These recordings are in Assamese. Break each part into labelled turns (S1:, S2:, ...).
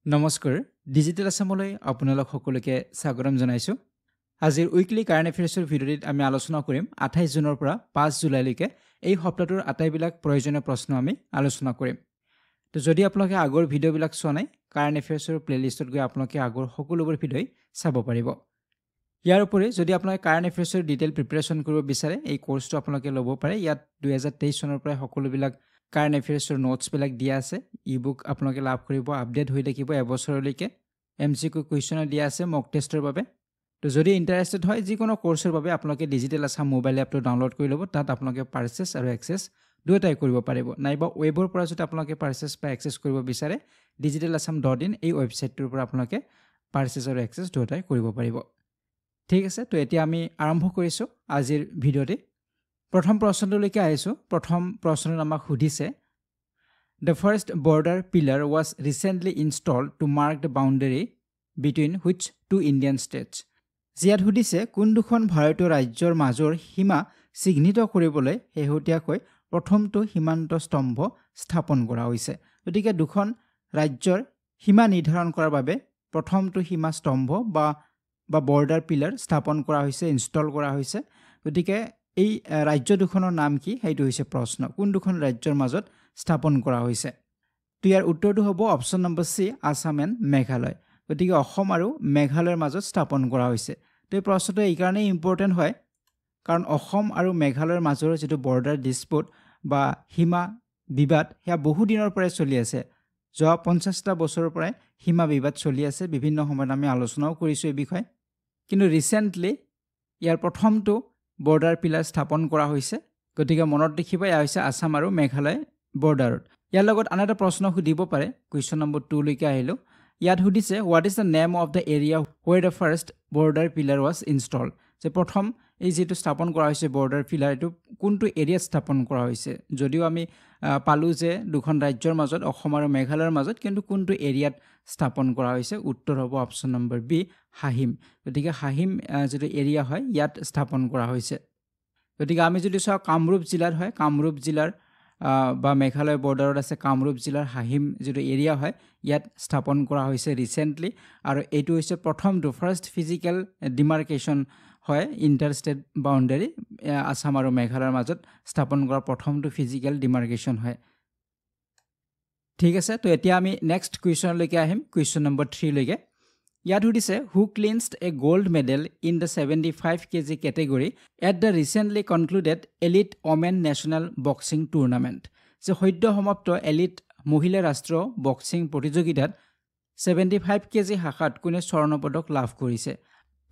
S1: নমস্কাৰ ডিজিটেল আসামলৈ আপোনালোক সকলোকে স্বাগতম জনাইছো আজিৰ উইকলি কাৰেণ্ট এফেয়াৰ্ছৰ ভিডিঅ'ত আমি আলোচনা কৰিম 28 জুনৰ পৰা 5 জুলাইলৈকে এই সপ্তাহটোৰ আটাইবিলাক প্ৰয়োজনীয় প্ৰশ্ন আমি আলোচনা কৰিম তো যদি আপোনালোকে আগৰ ভিডিঅ'বিলাক চোৱা নাই কাৰেণ্ট এফেয়াৰ্ছৰ প্লেলিষ্টত গৈ আপোনালোকে আগৰ সকলোবোৰ ভিডিঅ' চাব পাৰিব ইয়াৰ উপৰি যদি আপোনালোকে কাৰেণ্ট এফেয়াৰ্ছৰ ডিটেইল প্ৰিপাৰেচন কৰিব বিচাৰে এই কোৰ্সটো আপোনালোকে ল'ব পাৰে ইয়াত 2023 চনৰ পৰা সকলোবিলাক কাৰেণ্ট এফেয়াৰ্ছৰ নোটছবিলাক দিয়া আছে ই-বুক আপোনালোকে লাভ কৰিব আপডেট হৈ থাকিব এবছৰলৈকে এমচিকিউ কুৱেশ্যন দিয়া আছে মক টেষ্টৰ বাবে তো যদি ইন্টাৰেষ্টেড হয় যিকোনো কোৰ্সৰ বাবে আপোনালোকে ডিজিটেল আসাম মোবাইল এপটো ডাউনলোড কৰি ল'ব তাত আপোনালোকে পাৰচেছ আৰু এক্সেছ দুটাই কৰিব পাৰিব নাইবা ৱেবৰ পৰা যদি আপোনালোকে পাৰচেছ বা এক্সেছ কৰিব বিচাৰে digitalasam.in এই ৱেবছাইটটোৰ পৰা আপোনালোকে পাৰচেছ আৰু এক্সেছ দুটাই কৰিব পাৰিব ঠিক আছে তো এতিয়া আমি আৰম্ভ কৰিছো আজিৰ ভিডিঅ'টি প্ৰথম প্ৰশ্নটোলৈকে আহিছো প্ৰথম প্ৰশ্নটো আমাক সুধিছে The first border pillar was recently installed to mark the boundary between which two Indian states. জিয়াত সুধিছে কোন দুখন ভাৰতীয় ৰাজ্যৰ মাজৰ সীমা চিহ্নিত কৰিবলৈ শেহতীয়াকৈ প্ৰথমটো সীমান্ত স্তম্ভ স্থাপন কৰা হৈছে গতিকে দুখন ৰাজ্যৰ সীমা নিৰ্ধাৰণ কৰাৰ বাবে প্ৰথমটো সীমা স্তম্ভ বা বৰ্ডাৰ পিলাৰ স্থাপন কৰা হৈছে ইনষ্টল কৰা হৈছে গতিকে এই ৰাজ্য দুখনৰ নাম কি সেইটো হৈছে প্ৰশ্ন কোন দুখন ৰাজ্যৰ মাজত স্থাপন কৰা হৈছে তো ইয়াৰ উত্তৰটো হ'ব option number C Assam and Meghalaya গতিকে অসম আৰু মেঘালয়ৰ মাজত স্থাপন কৰা হৈছে তো এই প্ৰশ্নটো এই কাৰণে ইম্পৰ্টেন্ট হয় কাৰণ অসম আৰু মেঘালয়ৰ মাজৰ যেটো বৰ্ডাৰ ডিসপুট বা সীমা বিবাদ হেয়া বহু দিনৰ পৰাই চলি আছে যোৱা 50টা বছৰৰ পৰাই সীমা বিবাদ চলি আছে বিভিন্ন সময়ত আমি আলোচনাও কৰিছো এই বিষয়ে কিন্তু ৰিসেন্টলি ইয়াৰ প্ৰথমটো বৰ্ডাৰ পিলাৰ স্থাপন কৰা হৈছে গতিকে মনত ৰাখিবা ইয়া হৈছে আসাম আৰু মেঘালয় বৰ্ডাৰত ইয়াৰ লগত আন এটা প্ৰশ্ন সুধিব পাৰে কুৱেশ্যন নম্বৰ 2 লৈকে আহিলো ইয়াত সুধিছে what is the name of the area where the first border pillar was installed যে প্ৰথম এই যেটো স্থাপন কৰা হৈছে বৰ্ডাৰ পিলাৰ এটো কোনটো এৰিয়া স্থাপন কৰা হৈছে যদিও আমি পালু যে দুখন ৰাজ্যৰ মাজত অসম আৰু মেঘালয়ৰ মাজত কিন্তু কোনটো এৰিয়াত স্থাপন কৰা হৈছে উত্তৰ হ'ব অপচন নম্বৰ বি হাহিম গতিকে হাহিম যেটো এৰিয়া হয় ইয়াত স্থাপন কৰা হৈছে গতিকে আমি যদি চাও কামৰূপ জিলাৰ হয় কামৰূপ জিলাৰ বা মেঘালয় বৰ্ডাৰত আছে কামৰূপ জিলাৰ হাহিম যেটো এৰিয়া হয় ইয়াত স্থাপন কৰা হৈছে ৰিসেন্টলি আৰু এটো হৈছে প্ৰথমটো ফাৰ্স্ট ফিজিক্যাল ডিমাৰ্কেশন হয় ইন্টাৰষ্টেট বাউন্ডাৰী আসাম আৰু মেঘালয়ৰ মাজত স্থাপন কৰা প্ৰথমটো ফিজিক্যাল ডিমাৰ্কেশন হয় ঠিক আছে তো এতিয়া আমি নেক্সট কুৱেশ্যন লৈকে আহিম কুৱেশ্যন নম্বৰ 3 লৈকে ইয়াত সুধিছে who clinched a gold medal in the 75 kg category at the recently concluded elite women national boxing tournament যে সদ্য সমাপ্ত এলিট মহিলা ৰাষ্ট্ৰীয় বক্সিং প্ৰতিযোগিতাত 75 kg শাখাত কোনে স্বৰ্ণ পদক লাভ কৰিছে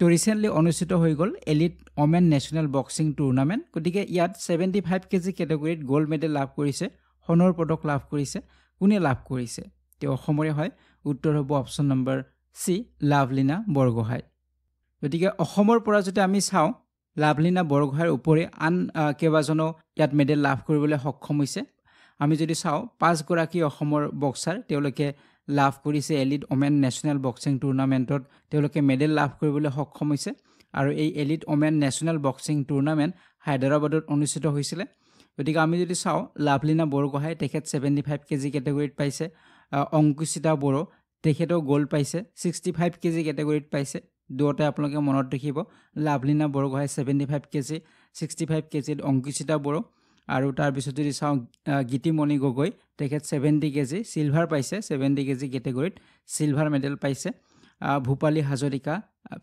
S1: তো ৰিসেন্টলি অনুষ্ঠিত হৈ গল elite women national boxing tournament গতিকে ইয়াত 75 kg ক্যাটাগৰীত গোল্ড মেডেল লাভ কৰিছে সোণৰ পদক লাভ কৰিছে কোনে লাভ কৰিছে তে অসমৰে হয় উত্তৰ হ'ব অপচন নম্বৰ সি লাভলিনা বৰগোহাঁই গতিকে অসমৰ পৰা যদি আমি চাও লাভলিনা বৰগোহাঁইৰ উপৰি আন কেবাজনো ইয়াত মেডেল লাভ কৰিবলৈ সক্ষম হৈছে আমি যদি চাও 5 গৰাকী অসমৰ বক্সাৰ তেওঁলোকে লাভ কৰিছে এলিট ওমেন নেশনাল বক্সিং টুৰ্নামেন্টত তেওঁলোকে মেডেল লাভ কৰিবলৈ সক্ষম হৈছে আৰু এই elite women national boxing tournament হায়দৰাবাদত অনুষ্ঠিত হৈছিল গতিকে আমি যদি চাও লাভলিনা বৰগোহাঁই তেখেত 75 kg ক্যাটাগৰীত পাইছে অংকুচিতা বড়ো তেখেতো গোল্ড পাইছে 65 kg ক্যাটাগৰীত পাইছে দুটা আপোনালোকে মনত ৰাখিব লাভলিনা বৰগোহাঁই 75 kg 65 kg অংকুচিতা বড়ো আৰু তাৰ পিছত যদি চাও গীতিমণি গগৈ তেখেত 70 kg সিলভাৰ পাইছে 70 kg ক্যাটাগৰীত সিলভাৰ মেডেল পাইছে ভূপালী হাজৰিকা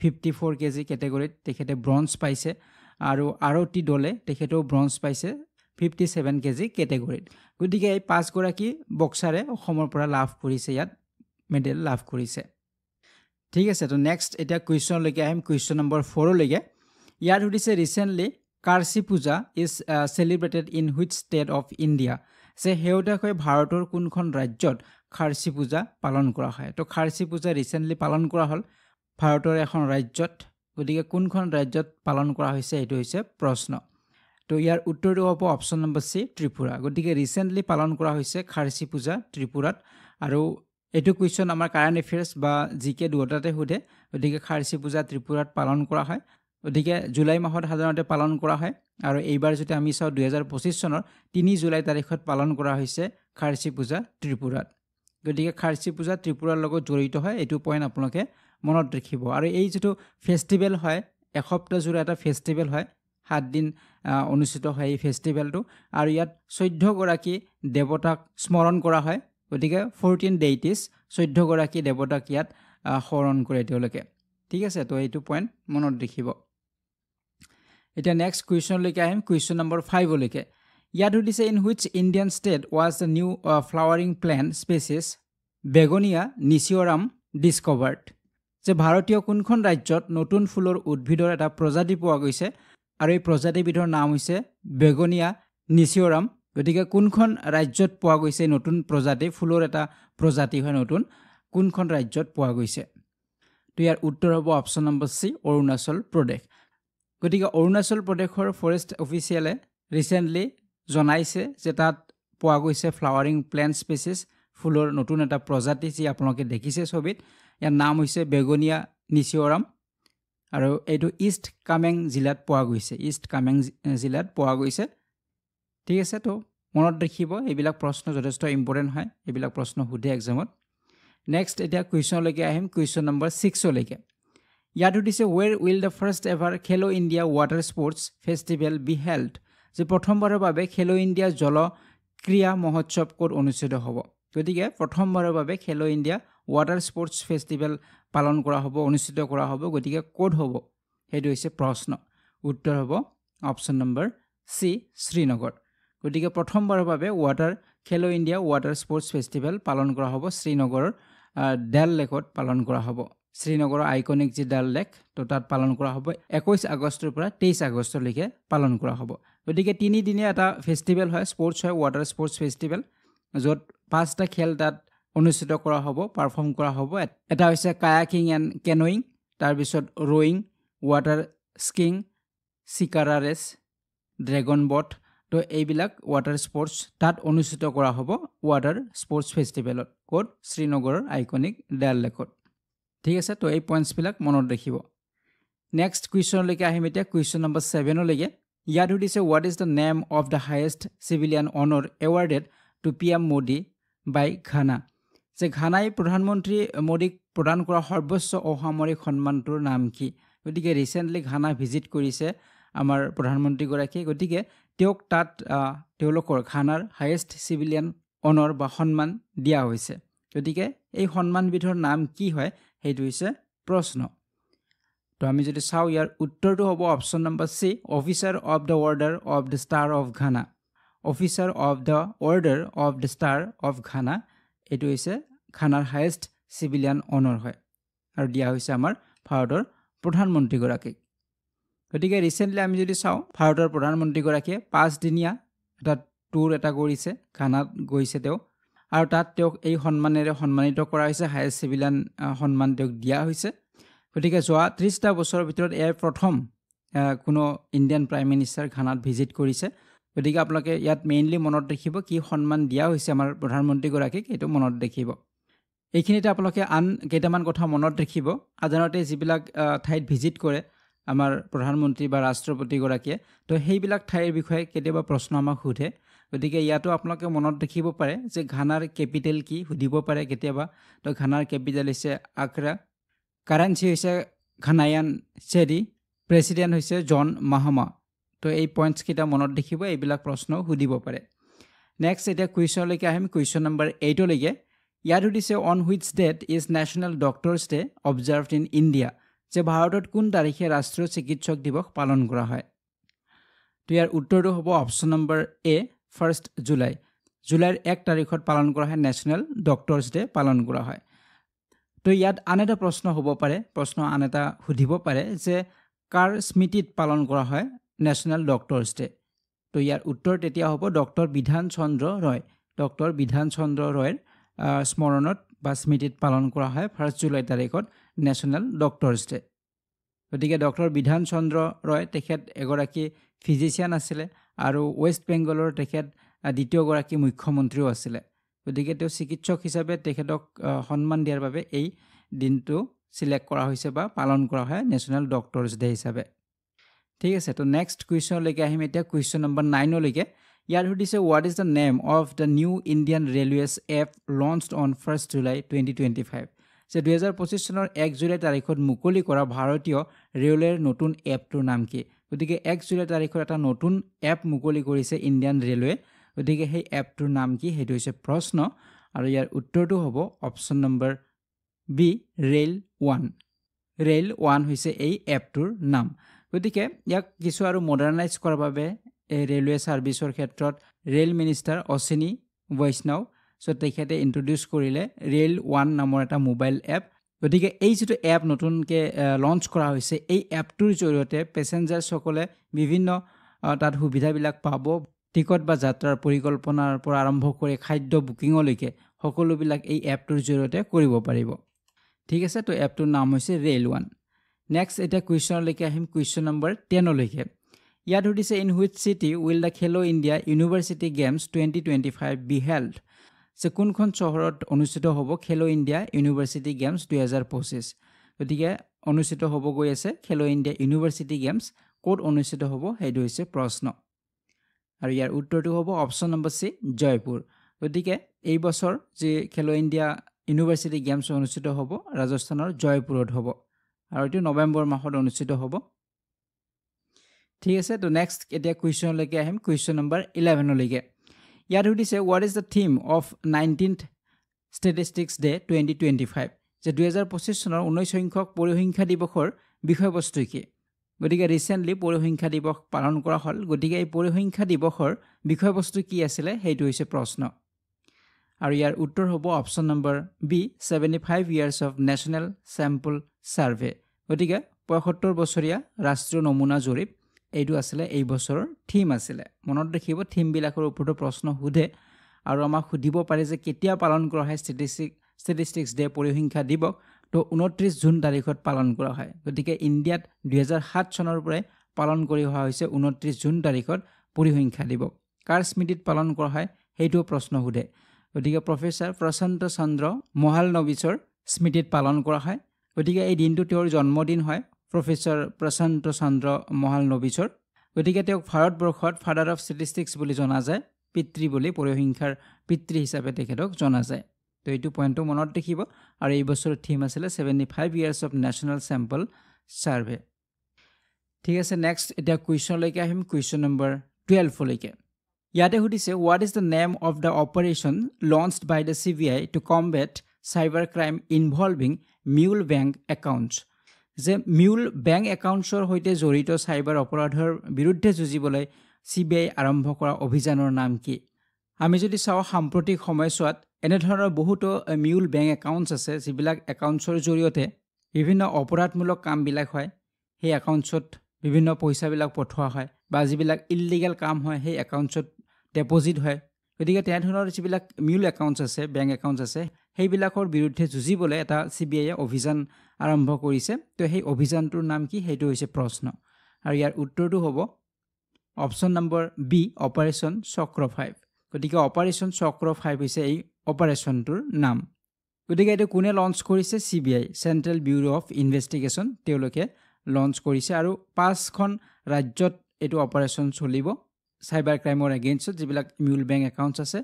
S1: 54 kg ক্যাটাগৰীত তেখেতে ব্ৰঞ্জ পাইছে আৰু আৰতি দলে তেখেতো ব্ৰঞ্জ পাইছে 57 kg ক্যাটাগৰীত গতিকে এই 5 গৰাকী বক্সাৰে অসমৰ পৰা লাভ কৰিছে ইয়াত মেডেল লাভ কৰিছে ঠিক আছে তো নেক্সট এটা কুৱেশ্যন লৈকে আহিম কুৱেশ্যন নম্বৰ 4 লৈকে ইয়াত সুধিছে recently Kharchi Puja is celebrated in which state of India যে হেউটাকৈ ভাৰতৰ কোনখন ৰাজ্যত কাৰ্সি পূজা পালন কৰা হয় তো কাৰ্সি পূজা ৰিসেন্টলি পালন কৰা হল ভাৰতৰ এখন ৰাজ্যত গতিকে কোনখন ৰাজ্যত পালন কৰা হৈছে এটো হৈছে প্ৰশ্ন তো ইয়াৰ উত্তৰটো হ'ব অপচন নম্বৰ সি ত্ৰিপুৰা গতিকে ৰিসেন্টলি পালন কৰা হৈছে কাৰ্সি পূজা ত্ৰিপুৰাত আৰু এটো কুৱেশ্যন আমাৰ কাৰেণ্ট এফেয়াৰ্স বা জিকে দুটাতে হুধে গতিকে কাৰ্সি পূজা ত্ৰিপুৰাত পালন কৰা হয় গতিকে জুলাই মাহত সাধাৰণতে পালন কৰা হয় আৰু এইবাৰ যদি আমি চাও 2025 চনৰ 3 জুলাই তাৰিখত পালন কৰা হৈছে কাৰ্সি পূজা ত্ৰিপুৰাত গতিকে খাৰ্চী পূজা ত্ৰিপুৰাৰ লগত জড়িত হয় এইটো পইণ্ট আপোনালোকে মনত ৰাখিব আৰু এই যেটো ফেষ্টিভেল হয় এসপ্তাহ জুৰি এটা ফেষ্টিভেল হয় 7 দিন অনুষ্ঠিত হয় এই ফেষ্টিভেলটো আৰু ইয়াত 14 গৰাকী দেৱতাক স্মৰণ কৰা হয় গতিকে 14 ডেইটিজ 14 গৰাকী দেৱতাক ইয়াত স্মৰণ কৰে তেওঁলোকে ঠিক আছে তো এইটো পইণ্ট মনত ৰাখিব এটা নেক্সট কোৱেশ্চন লৈকে আহিম কোৱেশ্চন নম্বৰ 5 লৈকে ইয়াত সুধিছে in which Indian state was the new flowering plant species begonia নিচিঅৰাম ডিস্কভাৰ্ড যে ভাৰতীয় কোনখন ৰাজ্যত নতুন ফুলৰ উদ্ভিদৰ এটা প্ৰজাতি পোৱা গৈছে আৰু এই প্ৰজাতিবিধৰ নাম হৈছে বেগনিয়া নিচিঅৰাম গতিকে কোনখন ৰাজ্যত পোৱা গৈছে নতুন প্ৰজাতি ফুলৰ এটা প্ৰজাতি হয় নতুন কোনখন ৰাজ্যত পোৱা গৈছে তো ইয়াৰ উত্তৰ হ'ব অপচন নম্বৰ সি অৰুণাচল প্ৰদেশ গতিকে অৰুণাচল প্ৰদেশৰ ফৰেষ্ট অফিচিয়েলে ৰিসেন্টলি জনাইছে যে তাত পোৱা গৈছে ফ্লাৱাৰিং প্লান্ট স্পেচিছ ফুলৰ নতুন এটা প্ৰজাতি যি আপোনালোকে দেখিছে ছবিত ইয়াৰ নাম হৈছে বেগনিয়া নিচিঅৰাম আৰু এইটো ইষ্ট কামেং জিলাত পোৱা গৈছে ইষ্ট কামেং জিলাত পোৱা গৈছে ঠিক আছে তো মনত ৰাখিব এইবিলাক প্ৰশ্ন যথেষ্ট ইম্পৰ্টেন্ট হয় এইবিলাক প্ৰশ্ন সুধে এক্সামত নেক্সট এটা কুৱেশ্চন লৈকে আহিম কুৱেশ্চন নম্বৰ 6 লৈকে ইয়াত সুধিছে where will the first ever খেলো India water sports festival be held যে প্ৰথমবাৰৰ বাবে খেলো ইণ্ডিয়া জল ক্ৰীড়া মহোৎসৱ ক'ত অনুষ্ঠিত হ'ব গতিকে প্ৰথমবাৰৰ বাবে খেলো ইণ্ডিয়া water sports festival পালন কৰা হ'ব অনুষ্ঠিত কৰা হ'ব গতিকে ক'ত হ'ব হেতু হৈছে প্ৰশ্ন উত্তৰ হ'ব অপচন নম্বৰ সি শ্ৰীনগৰ গতিকে প্ৰথমবাৰৰ বাবে খেলো ইণ্ডিয়া water sports festival পালন কৰা হ'ব শ্ৰীনগৰৰ ডেল লেকত পালন কৰা হ'ব শ্ৰীনগৰৰ আইকনিক যি ডাল লেক তো তাত পালন কৰা হ'ব 21 আগষ্টৰ পৰা 23 আগষ্টলৈকে পালন কৰা হ'ব গতিকে 3 দিনীয়া এটা ফেষ্টিভেল হয় স্পৰ্টছ হয় water sports festival য'ত 5টা খেল তাত অনুষ্ঠিত কৰা হ'ব পাৰফৰ্ম কৰা হ'ব এটা হৈছে কায়াকিং এণ্ড কেনোইং তাৰ পিছত rowing water skiing shikara race dragon boat তো এইবিলাক water sports তাত অনুষ্ঠিত কৰা হ'ব water sports festivalত ক'ত শ্ৰীনগৰৰ আইকনিক ডাল লেকত ঠিক আছে তো এই পইণ্টছ বিলাক মনত ৰাখিব নেক্সট কুৱেশ্চন লৈকে আহিম এতিয়া কুৱেশ্চন নম্বৰ 7 লৈকে ইয়াত সুধিছে what is the name of the highest civilian honor awarded to PM Modi by Ghana যে ঘানাই প্ৰধানমন্ত্ৰী মোদীক প্ৰদান কৰা সৰ্বোচ্চ অসামৰিক সন্মানটোৰ নাম কি গতিকে ৰিসেন্টলি ঘানা ভিজিট কৰিছে আমাৰ প্ৰধানমন্ত্ৰী গৰাকী গতিকে তেওঁক তাত তেওঁলোকৰ ঘানাৰ হাইয়েষ্ট সিভিলিয়ান অনাৰ বা সন্মান দিয়া হৈছে গতিকে এই সন্মানবিধৰ নাম কি হয় হেতু হৈছে প্ৰশ্ন তো আমি যদি চাও ইয়াৰ উত্তৰটো হ'ব option number C officer of the order of the star of Ghana officer of the order of the star of Ghana এটো হৈছে ঘানাৰ হাইয়েষ্ট সিভিলিয়ান অনাৰ হয় আৰু দিয়া হৈছে আমাৰ ভাৰতৰ প্ৰধানমন্ত্ৰী গৰাকীক গতিকে ৰিসেন্টলি আমি যদি চাও ভাৰতৰ প্ৰধানমন্ত্ৰী গৰাকীয়ে 5 দিনীয়া এটা টুৰ এটা কৰিছে ঘানাত গৈছে তেওঁ আৰু তাত তেওঁক এই সন্মানেৰে সন্মানিত কৰা হৈছে হাইয়েষ্ট সিভিলিয়ান সন্মান তেওঁক দিয়া হৈছে গতিকে যোৱা 30টা বছৰৰ ভিতৰত এৰ প্ৰথম কোনো ইণ্ডিয়ান প্ৰাইম মিনিষ্টাৰ ঘানাত ভিজিট কৰিছে গতিকে আপোনালোকে ইয়াত মেইনলি মনত ৰাখিব কি সন্মান দিয়া হৈছে আমাৰ প্ৰধানমন্ত্ৰী গৰাকীক এটো মনত ৰাখিব এইখিনিতে আপোনালোকে আন কেইটামান কথা মনত ৰাখিব সাধাৰণতে যিবিলাক ঠাইত ভিজিট কৰে আমাৰ প্ৰধানমন্ত্ৰী বা ৰাষ্ট্ৰপতি গৰাকীয়ে তো সেইবিলাক ঠাইৰ বিষয়ে কেতিয়াবা প্ৰশ্ন আমাক সুধে গতিকে ইয়াতো আপোনালোকে মনত ৰাখিব পাৰে যে ঘানাৰ কেপিটেল কি সুধিব পাৰে কেতিয়াবা তো ঘানাৰ কেপিটেল হৈছে আক্ৰা কাৰেন্সি হৈছে ঘানায়ান চেৰি প্ৰেসিডেন্ট হৈছে জন মাহামা তো এই পইণ্টছ কিটা মনত ৰাখিব এইবিলাক প্ৰশ্ন সুধিব পাৰে নেক্সট এটা কুৱেশ্চন লৈকে আহিম কুৱেশ্চন নম্বৰ 8 লৈকে ইয়াত সুধিছে on which date is national doctors day observed in India যে ভাৰতত কোন তাৰিখে ৰাষ্ট্ৰীয় চিকিৎসক দিৱস পালন কৰা হয় তো ইয়াৰ উত্তৰটো হ'ব অপচন নম্বৰ এ 1 জুলাই জুলাইৰ 1 তাৰিখত পালন কৰা হয় নেশ্যনেল ডক্টৰছ ডে পালন কৰা হয় তো ইয়াত আন এটা প্ৰশ্ন হ'ব পাৰে প্ৰশ্ন আন এটা সুধিব পাৰে যে কাৰ স্মৃতিত পালন কৰা হয় নেশ্যনেল ডক্টৰছ ডে তো ইয়াৰ উত্তৰ তেতিয়া হ'ব ডক্টৰ বিধান চন্দ্ৰ ৰয়ৰ স্মৰণত বা স্মৃতিত পালন কৰা হয় 1 জুলাই তাৰিখত নেশ্যনেল ডক্টৰছ ডে গতিকে ডক্টৰ বিধান চন্দ্ৰ ৰয় তেখেত এগৰাকী ফিজিচিয়ান আছিলে আৰু ৱেষ্ট বেংগলৰ তেখেত দ্বিতীয় গৰাকী মুখ্যমন্ত্ৰীও আছিলে গতিকে তেওঁ চিকিৎসক হিচাপে তেখেতক সন্মান দিয়াৰ বাবে এই দিনটো সিলেক্ট কৰা হৈছে বা পালন কৰা হয় নেশ্যনেল ডক্টৰছ ডে হিচাপে ঠিক আছে তো নেক্সট কুৱেশ্চন লৈকে আহিম এতিয়া কুৱেশ্চন নম্বৰ 9 লৈকে ইয়াত সুধিছে what is the name of the new Indian Railways app launched on 1st July 2025 যে 2025 চনৰ 1 জুলাই তাৰিখত মুকলি কৰা ভাৰতীয় ৰেলৱেৰ নতুন এপটোৰ নাম কি গতিকে 1 জুলাই তাৰিখত এটা নতুন এপ মুকলি কৰিছে ইণ্ডিয়ান ৰেলৱে গতিকে সেই এপটোৰ নাম কি সেইটো হৈছে প্ৰশ্ন আৰু ইয়াৰ উত্তৰটো হ'ব option number B rail 1 rail 1 হৈছে এই এপটোৰ নাম গতিকে ইয়াক কিছু আৰু মডাৰ্নাইজ কৰাৰ বাবে ৰেলৱে সাৰ্ভিসৰ ক্ষেত্ৰত ৰেল মিনিষ্টাৰ অশ্বিনী বৈষ্ণৱ সো তেখেতে ইন্ট্ৰোডিউস কৰিলে ৰেল 1 নামৰ এটা মোবাইল এপ গতিকে এই যেটো এপ নতুনকে লঞ্চ কৰা হৈছে এই এপটোৰ জৰিয়তে প্যাসেঞ্জাৰ সকলে বিভিন্ন তাত সুবিধাবিলাক পাব টিকট বা যাত্ৰাৰ পৰিকল্পনাৰ পৰা আৰম্ভ কৰি খাদ্য বুকিংলৈকে সকলোবিলাক এই এপটোৰ জৰিয়তে কৰিব পাৰিব ঠিক আছে তো এপটোৰ নাম হৈছে ৰেল 1 নেক্সট এটা কুৱেশ্যনলৈকে আহিম কুৱেশ্যন নম্বৰ 10 লৈকে ইয়াত সুধিছে in which city will the Khelo India university games 2025 be held যে কোনখন চহৰত অনুষ্ঠিত হ'ব খেলো ইণ্ডিয়া ইউনিভাৰ্চিটি গেমছ 2025 গতিকে অনুষ্ঠিত হ'ব গৈ আছে খেলো ইণ্ডিয়া ইউনিভাৰ্চিটি গেমছ ক'ত অনুষ্ঠিত হ'ব সেইটো হৈছে প্ৰশ্ন আৰু ইয়াৰ উত্তৰটো হ'ব অপচন নম্বৰ সি জয়পুৰ গতিকে এই বছৰ যে খেলো ইণ্ডিয়া ইউনিভাৰ্চিটি গেমছ অনুষ্ঠিত হ'ব ৰাজস্থানৰ জয়পুৰত হ'ব আৰু এটো নৱেম্বৰ মাহত অনুষ্ঠিত হ'ব ঠিক আছে তো নেক্সট এটা কুৱেশ্যন লৈকে আহিম কুৱেশ্যন নম্বৰ 11 লৈকে ইয়াত সুধিছে what is the theme of 19th statistics day 2025 যে 2025 চনৰ 19 সংখ্যক পৰিসংখ্যা দিৱসৰ বিষয়বস্তু কি গতিকে ৰিসেন্টলি পৰিসংখ্যা দিৱস পালন কৰা হল গতিকে এই পৰিসংখ্যা দিৱসৰ বিষয়বস্তু কি আছিল সেইটো হৈছে প্ৰশ্ন আৰু ইয়াৰ উত্তৰ হ'ব option number B 75 years of national sample survey গতিকে 75 বছৰীয়া ৰাষ্ট্ৰীয় নমুনা জৰীপ এইটো আছিল এই বছৰৰ থিম আছিল মনত ৰাখিব থিম বিলাকৰ ওপৰত প্ৰশ্ন সুধে আৰু আমাক সুধিব পাৰে যে কেতিয়া পালন কৰা হয় ষ্টেটিষ্টিক্স ডে পৰিসংখ্যা দিৱস তো 29 জুন তাৰিখত পালন কৰা হয় গতিকে ইণ্ডিয়াত 2007 চনৰ পৰাই পালন কৰি হোৱা হৈছে 29 জুন তাৰিখত পৰিসংখ্যা দিৱস কাৰ স্মৃতিত পালন কৰা হয় সেইটো প্ৰশ্ন সুধে গতিকে প্ৰফেসৰ প্ৰশান্ত চন্দ্ৰ মহালনবিছৰ স্মৃতিত পালন কৰা হয় গতিকে এই দিনটো তেওঁৰ জন্মদিন হয় প্ৰফেসৰ প্ৰশান্ত চন্দ্ৰ মহালনবিছৰ গতিকে তেওঁক ভাৰতবৰ্ষত ফাদাৰ অফ ষ্টেটিষ্টিক্স বুলি জনা যায় পিতৃ বুলি পৰিসংখ্যাৰ পিতৃ হিচাপে তেখেতক জনা যায় তো এইটো পইণ্টটো মনত ৰাখিব আৰু এই বছৰৰ থিম আছিল 75 years of national sample survey ঠিক আছে নেক্সট এটা কুৱেশ্যন লৈকে আহিম কুৱেশ্যন নম্বৰ 12 লৈকে ইয়াতে সুধিছে what is the name of the operation launched by the CBI to combat cyber crime involving mule bank accounts যে মিউল বেংক একাউণ্টছৰ হৈতে জড়িত সাইবাৰ অপৰাধৰ বিৰুদ্ধে যুঁজিবলৈ CBI আৰম্ভ কৰা অভিযানৰ নাম কি আমি যদি চাও সাম্প্ৰতিক সময়ছোৱাত এনে ধৰণৰ বহুতো মিউল বেংক একাউণ্টছ আছে যিবিলাক একাউণ্টছৰ জৰিয়তে বিভিন্ন অপৰাধমূলক কামবিলাক হয় সেই একাউণ্টছত বিভিন্ন পইচাবিলাক পঠোৱা হয় বা যিবিলাক ইললিগেল কাম হয় সেই একাউণ্টছত ডিপজিট হয় গতিকে তেনে ধৰণৰ যিবিলাক মিউল একাউণ্টছ আছে বেংক একাউণ্টছ আছে সেইবিলাকৰ বিৰুদ্ধে যুঁজিবলৈ এটা CBI অভিযান আৰম্ভ কৰিছে তো সেই অভিযানটোৰ নাম কি সেইটো হৈছে প্ৰশ্ন আৰু ইয়াৰ উত্তৰটো হ'ব অপচন নম্বৰ বি অপাৰেচন চক্ৰ 5 গতিকে অপাৰেচন চক্ৰ 5 হৈছে এই অপাৰেচনটোৰ নাম গতিকে এটো কোনে লঞ্চ কৰিছে CBI central bureau of investigation তেওঁলোকে লঞ্চ কৰিছে আৰু 5খন ৰাজ্যত এটো অপাৰেচন চলিব সাইবাৰ ক্ৰাইমৰ এগেইনষ্ট যিবিলাক মিউল বেংক একাউণ্টছ আছে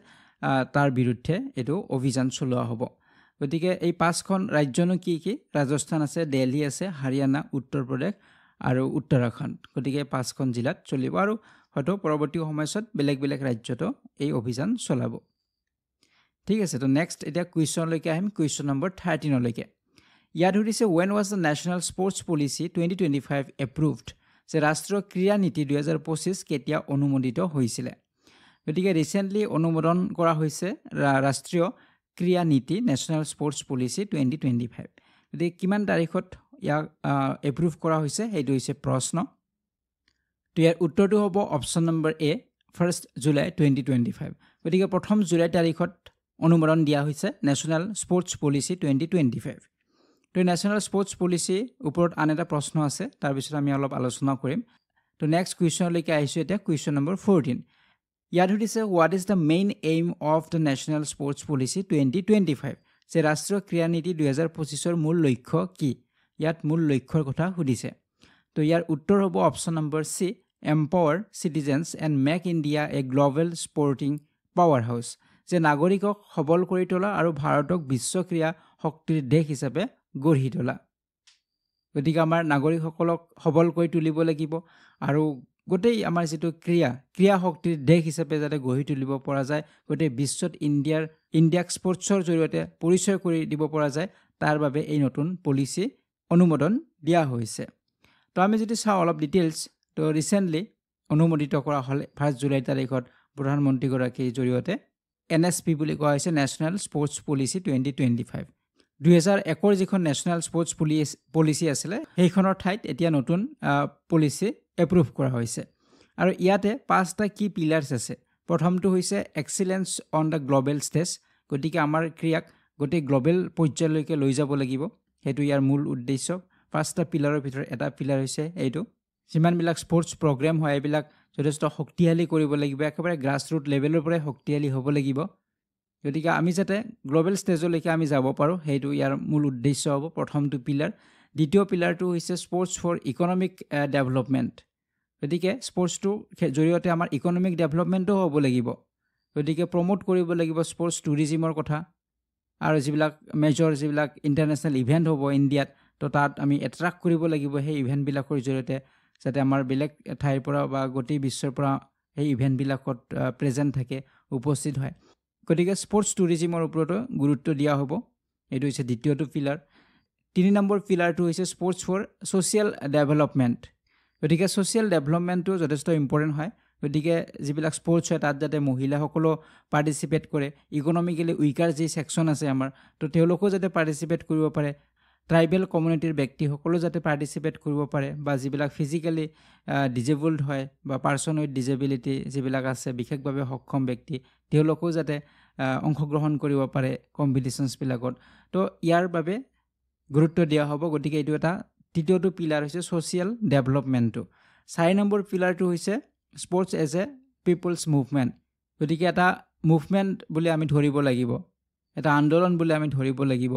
S1: তাৰ বিৰুদ্ধে এটো অভিযান চলোৱা হ'ব গতিকে এই 5খন ৰাজ্যনো কি কি ৰাজস্থান আছে দিল্লী আছে হাৰিয়ানা উত্তৰ প্ৰদেশ আৰু উত্তৰাখণ্ড গতিকে 5খন জিলাত চলিব আৰু হয়তো পৰৱৰ্তী সময়ত বেলেগ বেলেগ ৰাজ্যতো এই অভিযান চলাব ঠিক আছে তো নেক্সট এটা কুৱেশ্যন লৈকে আহিম কুৱেশ্যন নম্বৰ 13 লৈকে ইয়াত সুধিছে when was the national sports policy 2025 approved যে ৰাষ্ট্ৰীয় ক্ৰীড়া নীতি 2025 কেতিয়া অনুমোদিত হৈছিল গতিকে ৰিসেন্টলি অনুমোদন কৰা হৈছে ৰাষ্ট্ৰীয় ক্ৰীড়া নীতি নেশ্যনেল স্পৰ্টছ পলিচি 2025 গতিকে কিমান তাৰিখত ইয়াক এপ্ৰুভ কৰা হৈছে সেইটো হৈছে প্ৰশ্ন তো ইয়াৰ উত্তৰটো হ'ব অপচন নম্বৰ এ 1st জুলাই 2025 গতিকে প্ৰথম জুলাই তাৰিখত অনুমোদন দিয়া হৈছে নেশ্যনেল স্পৰ্টছ পলিচি 2025 তো নেশ্যনেল স্পৰ্টছ পলিচি ওপৰত আন এটা প্ৰশ্ন আছে তাৰ পিছত আমি অলপ আলোচনা কৰিম তো নেক্সট কুৱেশ্যন লৈকে আহিছো এটা কুৱেশ্যন নম্বৰ 14 ইয়াত সুধিছে what is the main aim of the national sports policy 2025 যে ৰাষ্ট্ৰীয় ক্ৰীড়া নীতি 2025 ৰ মূল লক্ষ্য কি ইয়াত মূল লক্ষ্যৰ কথা সুধিছে তো ইয়াৰ উত্তৰ হ'ব option number C empower citizens and make India a global sporting powerhouse, যে নাগৰিকক সবল কৰি তোলা আৰু ভাৰতক বিশ্ব ক্ৰীড়া শক্তিৰ দেশ হিচাপে গঢ়ি তোলা। গতিকে আমাৰ নাগৰিকসকলক সবল কৰি তুলিব লাগিব আৰু গোটেই আমাৰ যিটো ক্ৰীড়া শক্তিৰ দেশ হিচাপে যাতে গঢ়ি তুলিব পৰা যায়, গোটেই বিশ্বত ইণ্ডিয়াক স্পৰ্টছৰ জৰিয়তে পৰিচয় কৰি দিব পৰা যায়, তাৰ বাবে এই নতুন পলিচি অনুমোদন দিয়া হৈছে। তো আমি যদি চাওঁ অলপ ডিটেইলছ, তো ৰিচেণ্টলি অনুমোদিত কৰা হ'ল 1 জুলাই তাৰিখত প্ৰধানমন্ত্ৰীগৰাকীৰ জৰিয়তে NSP বুলি কোৱা হৈছে, নেশ্যনেল স্পৰ্টছ পলিচি 2025। 2001 যিখন নেশ্যনেল স্পৰ্টছ পলিচি আছিলে, সেইখনৰ ঠাইত এতিয়া নতুন পলিচি এপ্ৰুভ কৰা হৈছে। আৰু ইয়াতে 5টা কি পিলাৰ্ছ আছে। প্ৰথমটো হৈছে excellence on the global stage, গতিকে আমাৰ ক্ৰীড়াক গোটেই গ্ল'বেল পৰ্যায়লৈকে লৈ যাব লাগিব, সেইটো ইয়াৰ মূল উদ্দেশ্য। 5টা পিলাৰৰ ভিতৰত এটা পিলাৰ হৈছে এইটো, যিমানবিলাক স্পৰ্টছ প্ৰগ্ৰেম হয় এইবিলাক যথেষ্ট শক্তিশালী কৰিব লাগিব, একেবাৰে গ্ৰাছৰুট লেভেলৰ পৰাই শক্তিশালী হ'ব লাগিব, গতিকে আমি যাতে গ্ল'বেল ষ্টেজলৈকে আমি যাব পাৰোঁ, সেইটো ইয়াৰ মূল উদ্দেশ্য হ'ব, প্ৰথমটো পিলাৰ। দ্বিতীয় পিলাৰটো হৈছে স্পৰ্টছ ফৰ ইকনমিক ডেভেলপমেণ্ট, গতিকে স্পৰ্টছটোৰ জৰিয়তে আমাৰ ইকনমিক ডেভেলপমেণ্টো হ'ব লাগিব, গতিকে প্ৰমোট কৰিব লাগিব স্পৰ্টছ টুৰিজিমৰ কথা। আৰু যিবিলাক যিবিলাক ইণ্টাৰনেশ্যনেল ইভেণ্ট হ'ব ইণ্ডিয়াত, তো তাত আমি এট্ৰেক্ট কৰিব লাগিব সেই ইভেণ্টবিলাকৰ জৰিয়তে, যাতে আমাৰ বেলেগ ঠাইৰ পৰা বা গোটেই বিশ্বৰ পৰা সেই ইভেণ্টবিলাকত প্ৰেজেণ্ট থাকে, উপস্থিত হয়। গতিকে স্পৰ্টছ টুৰিজিমৰ ওপৰতো গুৰুত্ব দিয়া হ'ব, এইটো হৈছে দ্বিতীয়টো পিলাৰ। 3 নম্বৰ পিলাৰটো হৈছে স্পৰ্টছ ফৰ ছ'চিয়েল ডেভেলপমেণ্ট, গতিকে ছ'চিয়েল ডেভেলপমেণ্টটো যথেষ্ট ইম্পৰ্টেণ্ট হয়, গতিকে যিবিলাক স্পৰ্টছ হয় তাত যাতে মহিলাসকলেও পাৰ্টিচিপেট কৰে, ইকনমিকেলি উইকাৰ যি ছেকশ্যন আছে আমাৰ, তো তেওঁলোকেও যাতে পাৰ্টিচিপেট কৰিব পাৰে, ট্ৰাইবেল কমিউনিটিৰ ব্যক্তিসকলেও যাতে পাৰ্টিচিপেট কৰিব পাৰে, বা যিবিলাক ফিজিকেলি ডিজেবল্ড হয় বা পাৰ্চন উইথ ডিজেবিলিটি যিবিলাক আছে, বিশেষভাৱে সক্ষম ব্যক্তি, তেওঁলোকেও যাতে অংশগ্ৰহণ কৰিব পাৰে কম্পিটিশ্যনছবিলাকত, তো ইয়াৰ বাবে গুৰুত্ব দিয়া হ'ব। গতিকে এইটো এটা তৃতীয়টো পিলাৰ হৈছে ছ'চিয়েল ডেভেলপমেণ্টটো। 4 নম্বৰ পিলাৰটো হৈছে sports as a people's movement, গতিকে এটা মুভমেণ্ট বুলি আমি ধৰিব লাগিব, এটা আন্দোলন বুলি আমি ধৰিব লাগিব,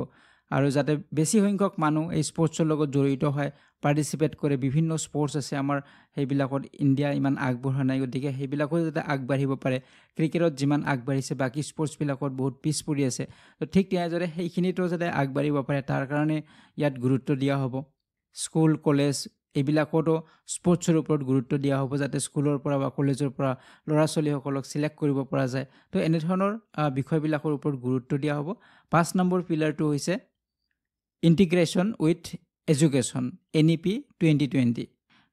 S1: আৰু যাতে বেছি সংখ্যক মানুহ এই স্পৰ্টছৰ লগত জড়িত হয়, পাৰ্টিচিপেট কৰে। বিভিন্ন স্পৰ্টছ আছে আমাৰ, সেইবিলাকত ইণ্ডিয়া ইমান আগবঢ়া নাই, গতিকে সেইবিলাকো যাতে আগবাঢ়িব পাৰে। ক্ৰিকেটত যিমান আগবাঢ়িছে বাকী স্পৰ্টছবিলাকত বহুত পিছ পৰি আছে, তো ঠিক তেনেদৰে সেইখিনিতো যাতে আগবাঢ়িব পাৰে, তাৰ কাৰণে ইয়াত গুৰুত্ব দিয়া হ'ব। স্কুল কলেজ এইবিলাকতো স্পৰ্টছৰ ওপৰত গুৰুত্ব দিয়া হ'ব, যাতে স্কুলৰ পৰা বা কলেজৰ পৰা ল'ৰা ছোৱালীসকলক চিলেক্ট কৰিব পৰা যায়, তো এনেধৰণৰ বিষয়বিলাকৰ ওপৰত গুৰুত্ব দিয়া হ'ব। 5 নম্বৰ পিলাৰটো হৈছে ইণ্টিগ্ৰেশ্যন উইথ এডুকেশ্যন, NEP 2020,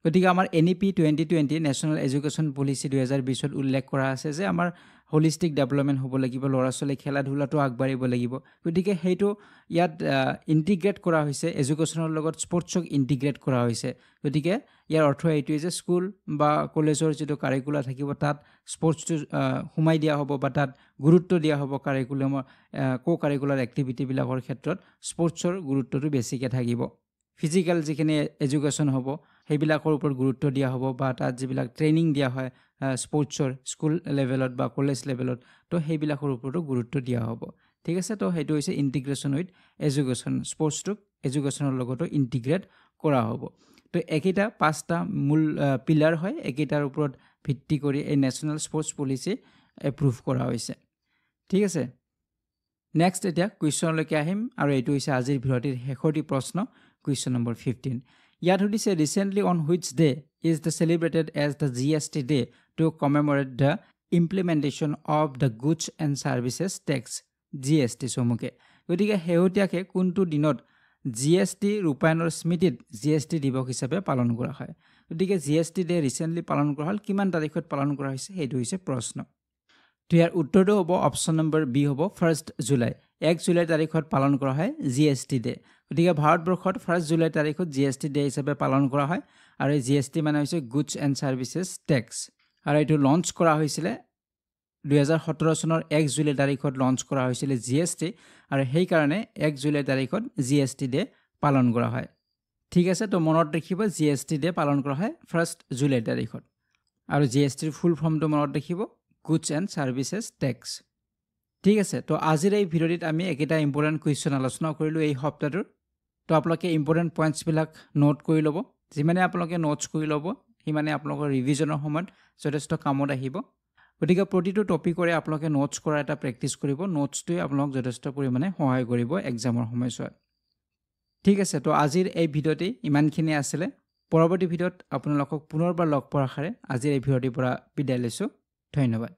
S1: গতিকে আমাৰ NEP 2020 নেশ্যনেল এডুকেশ্যন পলিচি 2020ত উল্লেখ কৰা আছে যে আমাৰ হলিষ্টিক ডেভেলপমেণ্ট হ'ব লাগিব, ল'ৰা ছোৱালী খেলা ধূলাটো আগবাঢ়িব লাগিব, গতিকে সেইটো ইয়াত ইণ্টিগ্ৰেট কৰা হৈছে, এডুকেশ্যনৰ লগত স্পৰ্টছক ইণ্টিগ্ৰেট কৰা হৈছে। গতিকে ইয়াৰ অৰ্থ এইটোৱে যে স্কুল বা কলেজৰ যিটো কাৰিকুলাৰ থাকিব তাত স্পৰ্টছটো সোমাই দিয়া হ'ব, বা তাত গুৰুত্ব দিয়া হ'ব কাৰিকুলামৰ কাৰিকুলাৰ এক্টিভিটিবিলাকৰ ক্ষেত্ৰত স্পৰ্টছৰ গুৰুত্বটো বেছিকৈ থাকিব। ফিজিকেল যিখিনি এডুকেশ্যন হ'ব সেইবিলাকৰ ওপৰত গুৰুত্ব দিয়া হ'ব, বা তাত যিবিলাক ট্ৰেইনিং দিয়া হয় স্পৰ্টছৰ স্কুল লেভেলত বা কলেজ লেভেলত, তো সেইবিলাকৰ ওপৰতো গুৰুত্ব দিয়া হ'ব। ঠিক আছে, তো সেইটো হৈছে ইণ্টিগ্ৰেশ্যন উইথ এডুকেশ্যন, স্পৰ্টছটোক এডুকেশ্যনৰ লগতো ইণ্টিগ্ৰেট কৰা হ'ব। তো একেইটা 5টা মূল পিলাৰ হয়, একেইটাৰ ওপৰত ভিত্তি কৰি এই নেশ্যনেল স্পৰ্টছ পলিচি এপ্ৰুভ কৰা হৈছে। ঠিক আছে, নেক্সট এতিয়া কুৱেশ্যনলৈকে আহিম, আৰু এইটো হৈছে আজিৰ ভিডিঅ'টিৰ শেষৰটি প্ৰশ্ন, কুৱেশ্যন নম্বৰ 15। ইয়াত সুধিছে, recently on which day is the celebrated as the GST day to commemorate the implementation of the goods and services tax, GST চমুকে। গতিকে শেহতীয়াকৈ কোনটো দিনত GST ৰূপায়ণৰ স্মৃতিত GST দিৱস হিচাপে পালন কৰা হয়? গতিকে GST ডে ৰিচেণ্টলি পালন কৰা হ'ল, কিমান তাৰিখত পালন কৰা হৈছে সেইটো হৈছে প্ৰশ্ন। তো ইয়াৰ উত্তৰটো হ'ব অপশ্যন নম্বৰ বি হ'ব 1 জুলাই। 1 জুলাই তাৰিখত পালন কৰা হয় GST ডে। গতিকে ভাৰতবৰ্ষত 1 জুলাই তাৰিখত GST ডে হিচাপে পালন কৰা হয়, আৰু এই GST মানে হৈছে গুডছ এণ্ড ছাৰ্ভিচেছ টেক্স, আৰু এইটো লঞ্চ কৰা হৈছিলে 2017 চনৰ 1 জুলাই তাৰিখত লঞ্চ কৰা হৈছিলে GST, আৰু সেইকাৰণে 1 জুলাই তাৰিখত GST ডে পালন কৰা হয়। ঠিক আছে, তো মনত ৰাখিব GST ডে পালন কৰা হয় 1 জুলাই তাৰিখত, আৰু GSTৰ ফুল ফৰ্মটো মনত ৰাখিব গুডছ এণ্ড ছাৰ্ভিচেছ টেক্স। ঠিক আছে, তো আজিৰ এই ভিডিঅ'টিত আমি একেটা ইম্পৰ্টেণ্ট কুৱেশ্যন আলোচনা কৰিলোঁ এই সপ্তাহটোৰ। তো আপোনালোকে ইম্পৰ্টেণ্ট পইণ্টছবিলাক নোট কৰি ল'ব, যিমানে আপোনালোকে নোটছ কৰি ল'ব সিমানে আপোনালোকৰ ৰিভিজনৰ সময়ত যথেষ্ট কামত আহিব গতিকে প্ৰতিটো টপিকৰে আপোনালোকে নোটছ কৰা এটা প্ৰেক্টিছ কৰিব নোটছটোৱে আপোনালোক যথেষ্ট পৰিমাণে সহায় কৰিব এক্সামৰ সময়ছোৱাত ঠিক আছে তো আজিৰ এই ভিডিঅ'টি ইমানখিনি আছিলে পৰৱৰ্তী ভিডিঅ'ত আপোনালোকক পুনৰবাৰ লগ পোৱাৰ আশাৰে আজিৰ এই ভিডিঅ'টিৰ পৰা বিদায় লৈছোঁ ধন্যবাদ